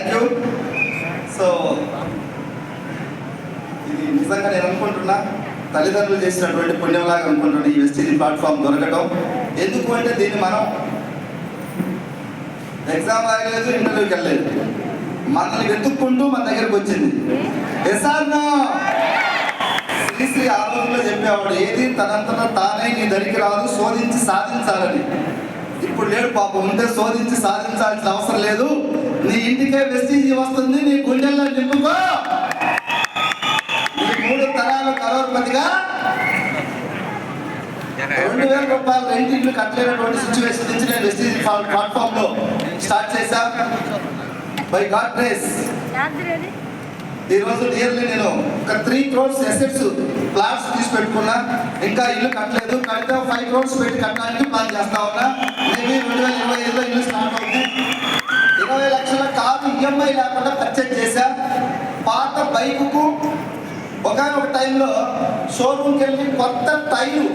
Thank you. So ఇది నిజంగా నేను అనుకుంటున్నా తల్లిదండ్రులు చేసినటువంటి పుణ్యంలాగా అనుకుంటున్నా ఈ వెస్టీజ్ ప్లాట్ఫామ్ దొరకటం. ఎందుకు అంటే దీన్ని మనం ఎగ్జామ్ రాయలేదు, ఇంటర్వ్యూకి వెళ్ళలేదు, మనల్ని వెతుక్కుంటూ మన దగ్గరకు వచ్చింది. శ్రీశ్రీ ఆ రోజుల్లో చెప్పేవాడు, ఏది తనంతట తానే నీ దరికి రాదు, శోధించి సాధించాలని. ఇప్పుడు లేడు పాపం, ఉంటే శోధించి సాధించాల్సిన అవసరం లేదు. నీ ఇంటికే వెస్టీజ్ వస్తుంది, నీ గుండెల్లో నింపుకో. నీ 3 తరాలు కరోర్పతిగా 2000 రూపాయలు రెంట్ ఇల్లు కట్టలేనటువంటి సిచ్యువేషన్ నుంచి నేను వెస్టీజ్ ప్లాట్ఫామ్ లో స్టార్ట్ చేశా. బై గాడ్ గ్రేస్ ఈ రోజు నియర్లీ నేను ఒక 3 crores అసెట్స్ ప్లాట్స్ తీసి పెట్టుకున్నా. ఇంకా ఇల్లు కట్టలేదు, కడితే 5 crores పెట్టి కట్టడానికి ప్లాన్ చేస్తా ఉన్నా. మేబీ 2025లో ఇల్లు స్టార్ట్ అవుతుంది. 20 లక్షల కారు ఈఎంఐ లేకుండా పర్చేజ్ చేశా. పాత బైకుకు ఒకనొక టైంలో షోరూమ్కి వెళ్ళి కొత్త టైరు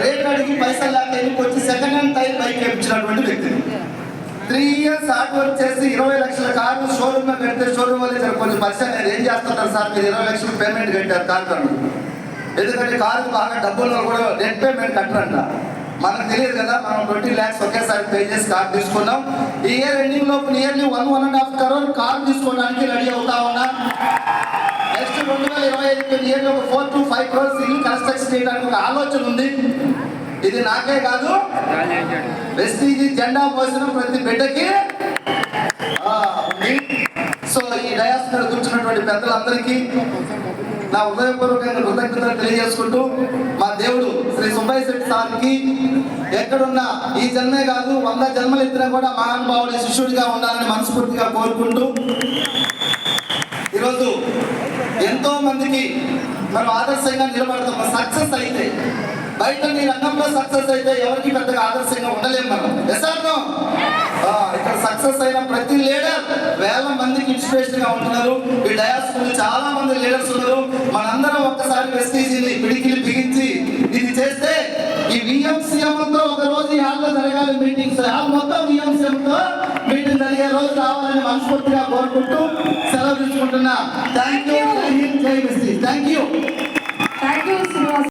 రేట్ అడిగి పైసలు లేక వెళ్ళిపోయి సెకండ్ హ్యాండ్ టైర్ బైక్ వేయించినటువంటి వ్యక్తిని. 3 years హార్డ్ వర్క్ చేసి 20 లక్షల కారు షోరూమ్ లో పెడితే షోరూమ్ వాళ్ళు కొంచెం పరిచయం నేను ఏం చేస్తున్నారు సార్, మీరు 20 లక్షలు పేమెంట్ కట్టారు కారు కన్నా. ఎందుకంటే కారు బాగా డబ్బులు కూడా నెట్ పేమెంట్ కట్టరంట. మనకు తెలియదు కదా, మనం 20 lakhs ఒకేసారి పే చేసి కారు తీసుకున్నాం. ఈ ఇయర్ ఎండింగ్ లోపు నియర్లీ 1.5 crore కారు తీసుకోవడానికి రెడీ అవుతా ఉన్నా. నెక్స్ట్ 2025 ఇయర్లో 4 to 5 crores ఇల్లు కన్స్ట్రక్షన్ చేయడానికి ఒక ఆలోచన ఉంది. ఇది నాకే కాదు, వెస్టీజ్ జెండా మోసిన ప్రతి బిడ్డకి. సో ఈ డయాస్ మీద కూర్చున్నటువంటి పెద్దలందరికీ నా హృదయపూర్వకంగా కృతజ్ఞతలు తెలియజేసుకుంటూ, మా దేవుడు శ్రీ సుబ్బయ్య శెట్టి సార్కి ఎక్కడున్నా ఈ జన్మే కాదు 100 జన్మలు ఎత్తినా కూడా మహానుభావుడి శిష్యుడిగా ఉండాలని మనస్ఫూర్తిగా కోరుకుంటూ, ఈరోజు ఎంతో మందికి మనం ఆదర్శంగా నిలబడతాం. సక్సెస్ అయితే బయట నీ రంగంలో సక్సెస్ అయితే ఎవరికి పెద్దగా ఆదర్శంగా ఉండలేము మనం. ఇక్కడ సక్సెస్ అయిన ప్రతి లీడర్ వేల మందికి ఇన్స్పిరేషన్ గా ఉంటున్నారు. ఈ డయాస్ చాలా మంది లీడర్స్ ఉన్నారు. మనందరం ఒక్కసారి వెస్టీజీని పిడికిలి బిగించి ఇది చేస్తే ఈ విఎంసీఎంతో ఒక రోజు ఈ హాల్లో జరగాలి మీటింగ్స్, హాల్ మొత్తం విఎంసీఎంతో మీటింగ్ జరిగే రోజు రావాలని మనస్ఫూర్తిగా కోరుకుంటూ సెలవు తీసుకుంటున్నా. Thank you.